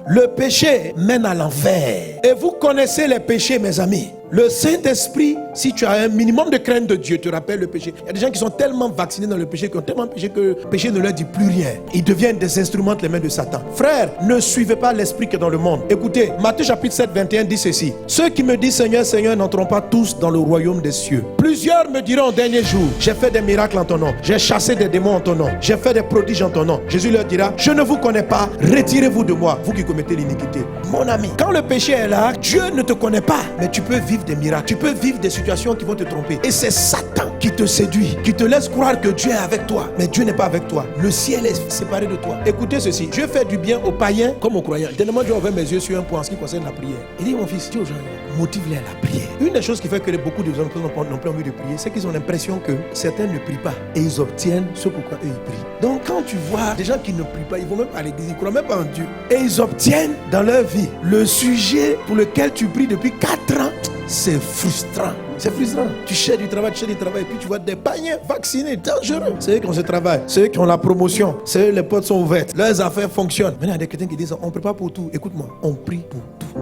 Le péché mène à l'enfer. Et vous connaissez les péchés, mes amis. Le Saint-Esprit, si tu as un minimum de crainte de Dieu, te rappelle le péché. Il y a des gens qui sont tellement vaccinés dans le péché, qui ont tellement péché que le péché ne leur dit plus rien. Ils deviennent des instruments entre les mains de Satan. Frères, ne suivez pas l'esprit qui est dans le monde. Écoutez, Matthieu chapitre 7, 21 dit ceci. Ceux qui me disent Seigneur, Seigneur n'entreront pas tous dans le royaume des cieux. Plusieurs me diront au dernier jour, j'ai fait des miracles en ton nom, j'ai chassé des démons en ton nom, j'ai fait des prodiges en ton nom. Jésus leur dira, je ne vous connais pas, retirez-vous de moi, vous qui commettez l'iniquité. Mon ami, quand le péché est là, Dieu ne te connaît pas, mais tu peux vivre des miracles, tu peux vivre des situations qui vont te tromper. Et c'est Satan qui te séduit, qui te laisse croire que Dieu est avec toi, mais Dieu n'est pas avec toi. Le ciel est séparé de toi. Écoutez ceci, Dieu fait du bien aux païens comme aux croyants. Dernièrement, Dieu a ouvert mes yeux sur un point en ce qui concerne la prière. Il dit, mon fils, dis aux gens, motive-les à la prière. Une des choses qui fait que beaucoup de gens n'ont plus envie de prier, c'est qu'ils ont l'impression que certains ne prient pas et ils obtiennent ce pourquoi eux ils prient. Donc quand tu vois des gens qui ne prient pas, ils vont même pas à l'église, ils ne croient même pas en Dieu, et ils obtiennent dans leur vie le sujet pour lequel tu pries depuis 4 ans, c'est frustrant. C'est frustrant. Tu cherches du travail, et puis tu vois des païens vaccinés, dangereux. C'est eux qui ont ce travail, c'est eux qui ont la promotion, c'est eux, les portes sont ouvertes, leurs affaires fonctionnent. Maintenant, il y a des chrétiens qui disent, on ne prie pas pour tout. Écoute-moi, on prie pour tout.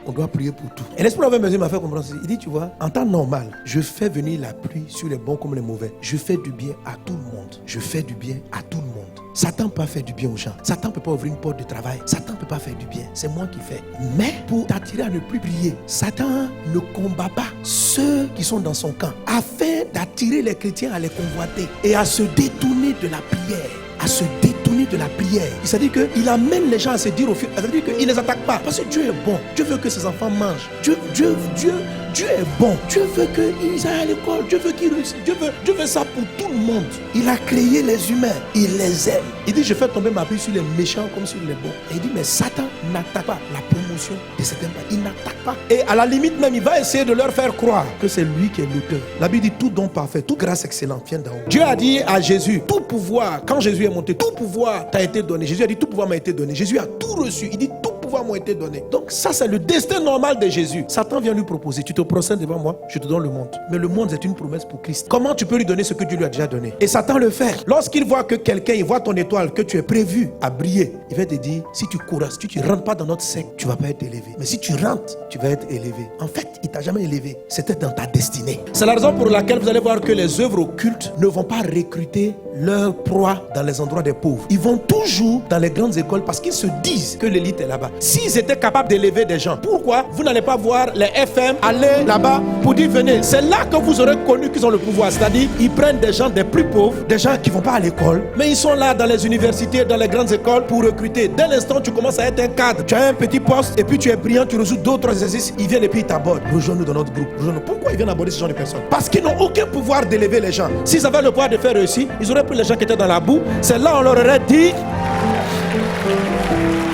On doit prier pour tout. Et l'Esprit m'a fait comprendre ceci. Il dit, tu vois, en temps normal, je fais venir la pluie sur les bons comme les mauvais. Je fais du bien à tout le monde. Je fais du bien à tout le monde. Satan ne peut pas faire du bien aux gens. Satan ne peut pas ouvrir une porte de travail. Satan ne peut pas faire du bien. C'est moi qui fais. Mais pour t'attirer à ne plus prier, Satan ne combat pas ceux qui sont dans son camp afin d'attirer les chrétiens à les convoiter et à se détourner de la prière. À se détourner de la prière. C'est-à-dire qu'il amène les gens à se dire au fil. C'est-à-dire qu'il ne les attaque pas. Parce que Dieu est bon. Dieu veut que ses enfants mangent. Dieu est bon. Dieu veut qu'ils aillent à l'école. Dieu veut qu'ils réussissent. Dieu veut ça pour tout le monde. Il a créé les humains. Il les aime. Il dit, je fais tomber ma pluie sur les méchants comme sur les bons. Et il dit, mais Satan n'attaque pas la promotion de certains pays. Il n'attaque pas. Et à la limite même, il va essayer de leur faire croire que c'est lui qui est l'auteur. La Bible dit, tout don parfait, toute grâce excellente vient d'en haut. Dieu a dit à Jésus, tout pouvoir, quand Jésus est monté, tout pouvoir t'a été donné. Jésus a dit, tout pouvoir m'a été donné. Jésus a tout reçu. Il dit, tout pouvoir m'a été donné. Donc ça, c'est le destin normal de Jésus. Satan vient lui proposer, tu te procèdes devant moi, je te donne le monde. Mais le monde, c'est une promesse pour Christ. Comment tu peux lui donner ce que Dieu lui a déjà donné? Et Satan le fait. Lorsqu'il voit que quelqu'un, il voit ton étoile, que tu es prévu à briller, il va te dire, si tu cours, si tu ne rentres pas dans notre secte, tu ne vas pas être élevé. Mais si tu rentres, tu vas être élevé. En fait, il ne t'a jamais élevé. C'était dans ta destinée. C'est la raison pour laquelle vous allez voir que les œuvres occultes ne vont pas recruter leur proie dans les endroits des pauvres. Ils vont toujours dans les grandes écoles parce qu'ils se disent que l'élite est là-bas. S'ils étaient capables d'élever des gens, pourquoi vous n'allez pas voir les FM aller là-bas pour dire venez? C'est là que vous aurez connu qu'ils ont le pouvoir. C'est-à-dire, ils prennent des gens des plus pauvres, des gens qui ne vont pas à l'école, mais ils sont là dans les universités, dans les grandes écoles pour recruter. Dès l'instant où tu commences à être un cadre, tu as un petit poste et puis tu es brillant, tu résous 2 ou 3 exercices, ils viennent et puis ils t'abordent. Rejoins-nous dans notre groupe. Rejoins-nous. Pourquoi ils viennent aborder ce genre de personnes? Parce qu'ils n'ont aucun pouvoir d'élever les gens. S'ils avaient le pouvoir de faire réussir, ils auraient pris les gens qui étaient dans la boue. C'est là on leur aurait dit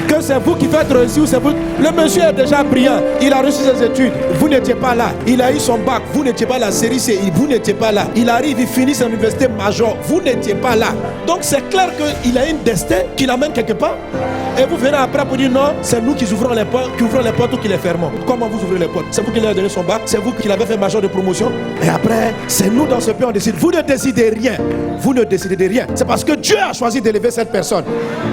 que c'est vous qui faites réussir ou c'est vous. Le monsieur est déjà brillant, il a reçu ses études, vous n'étiez pas là. Il a eu son bac, vous n'étiez pas là. Série C, vous n'étiez pas là. Il arrive, il finit son université major, vous n'étiez pas là. Donc c'est clair qu'il a un destin qui l'amène quelque part. Et vous venez après pour dire non, c'est nous qui ouvrons les portes ou qui les fermons. Comment vous ouvrez les portes? C'est vous qui lui avez donné son bac, c'est vous qui l'avez fait major de promotion. Et après, c'est nous dans ce pays on décide. Vous ne décidez rien. Vous ne décidez de rien. C'est parce que Dieu a choisi d'élever cette personne.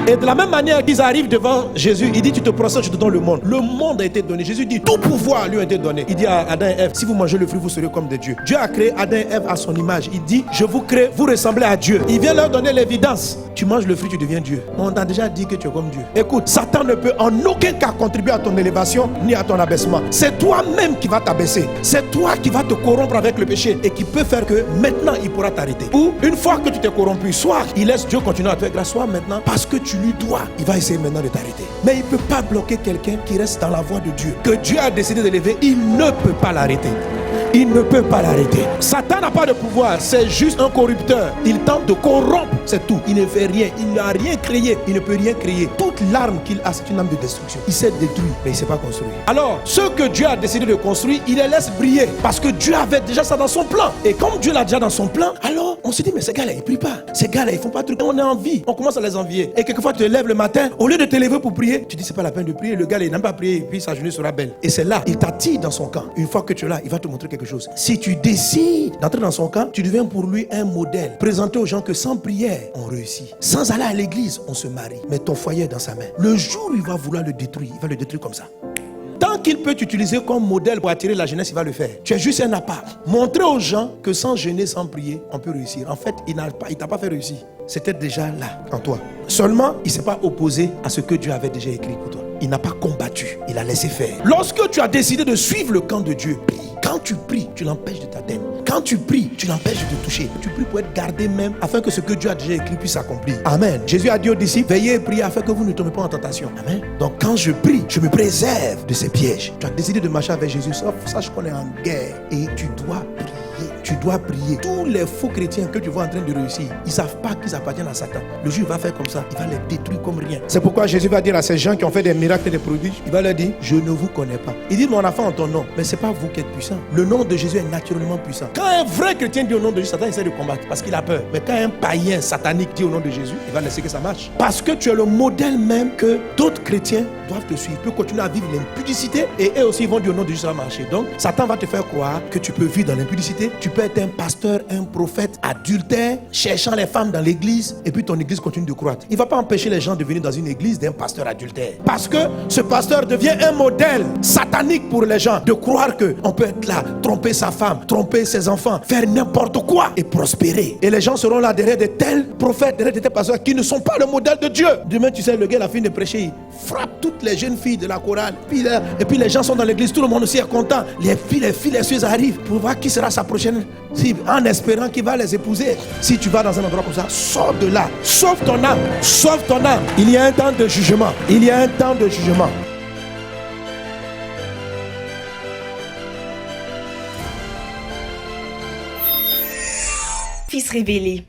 Et de la même manière qu'ils arrivent devant Jésus, il dit tu te procèdes, je te donne le monde. Le monde a été donné. Jésus dit tout pouvoir lui a été donné. Il dit à Adam et Ève, si vous mangez le fruit, vous serez comme des dieux. Dieu a créé Adam et Ève à son image. Il dit, je vous crée, vous ressemblez à Dieu. Il vient leur donner l'évidence. Tu manges le fruit, tu deviens Dieu. On t'a déjà dit que tu es comme Dieu. Écoute, Satan ne peut en aucun cas contribuer à ton élévation ni à ton abaissement. C'est toi-même qui vas t'abaisser. C'est toi qui vas te corrompre avec le péché et qui peut faire que maintenant il pourra t'arrêter. Ou une fois que tu t'es corrompu, soit il laisse Dieu continuer à te faire grâce, soit maintenant parce que tu lui dois, il va essayer maintenant de t'arrêter. Mais il ne peut pas bloquer quelqu'un qui reste dans la voie de Dieu. Que Dieu a décidé d'élever, il ne peut pas l'arrêter. Il ne peut pas l'arrêter. Satan n'a pas de pouvoir, c'est juste un corrupteur. Il tente de corrompre, c'est tout. Il ne fait rien, il n'a rien créé, il ne peut rien créer. Toute l'arme qu'il a, c'est une arme de destruction. Il s'est détruit, mais il ne s'est pas construit. Alors, ce que Dieu a décidé de construire, il les laisse briller. Parce que Dieu avait déjà ça dans son plan. Et comme Dieu l'a déjà dans son plan, alors on se dit, mais ces gars-là, ils ne prient pas. Ces gars-là, ils ne font pas de trucs. On est en vie. On commence à les envier. Et quelquefois, tu te lèves le matin, au lieu de te lever pour prier, tu dis, c'est pas la peine de prier. Le gars, il n'a pas prié, et puis sa journée sera belle. Et c'est là, il t'attire dans son camp. Une fois que tu es là, il va te montrer quelque chose. quelque chose. Si tu décides d'entrer dans son camp, tu deviens pour lui un modèle. Présenter aux gens que sans prière, on réussit. Sans aller à l'église, on se marie. Mais ton foyer est dans sa main. Le jour où il va vouloir le détruire, il va le détruire comme ça. Tant qu'il peut t'utiliser comme modèle pour attirer la jeunesse, il va le faire. Tu es juste un appart. Montrer aux gens que sans jeûner, sans prier, on peut réussir. En fait, il t'a pas fait réussir. C'était déjà là, en toi. Seulement, il ne s'est pas opposé à ce que Dieu avait déjà écrit pour toi. Il n'a pas combattu, il a laissé faire. Lorsque tu as décidé de suivre le camp de Dieu, prie. Quand tu pries, tu l'empêches de t'atteindre. Quand tu pries, tu l'empêches de te toucher. Tu pries pour être gardé même, afin que ce que Dieu a déjà écrit puisse s'accomplir. Amen. Jésus a dit aux disciples, veillez et priez afin que vous ne tombez pas en tentation. Amen. Donc quand je prie, je me préserve de ces pièges. Tu as décidé de marcher avec Jésus, sache qu'on est en guerre et tu dois prier. Tu dois prier. Tous les faux chrétiens que tu vois en train de réussir, ils ne savent pas qu'ils appartiennent à Satan. Le jour il va faire comme ça, il va les détruire comme rien. C'est pourquoi Jésus va dire à ces gens qui ont fait des miracles et des prodiges, il va leur dire, je ne vous connais pas. Il dit, mon enfant en ton nom, mais ce n'est pas vous qui êtes puissant. Le nom de Jésus est naturellement puissant. Quand un vrai chrétien dit au nom de Jésus, Satan essaie de combattre parce qu'il a peur. Mais quand un païen satanique dit au nom de Jésus, il va laisser que ça marche. Parce que tu es le modèle même que d'autres chrétiens doivent te suivre. Tu peux continuer à vivre l'impudicité et eux aussi vont dire au nom de Jésus, ça va marcher. Donc Satan va te faire croire que tu peux vivre dans l'impudicité. Tu peux être un pasteur, un prophète adultère, cherchant les femmes dans l'église, et puis ton église continue de croître. Il ne va pas empêcher les gens de venir dans une église d'un pasteur adultère. Parce que ce pasteur devient un modèle satanique pour les gens, de croire qu'on peut être là, tromper sa femme, tromper ses enfants, faire n'importe quoi et prospérer. Et les gens seront là derrière de tels prophètes, derrière de tels pasteurs qui ne sont pas le modèle de Dieu. Demain, tu sais, le gars, la fille de prêcher, il frappe toutes les jeunes filles de la chorale. Et puis les gens sont dans l'église, tout le monde aussi est content. Les filles, les filles arrivent pour voir qui sera sa prochaine cible, en espérant qu'il va les épouser. Si tu vas dans un endroit comme ça, sors de là. Sauve ton âme. Sauve ton âme. Il y a un temps de jugement. Il y a un temps de jugement. Fils révélé.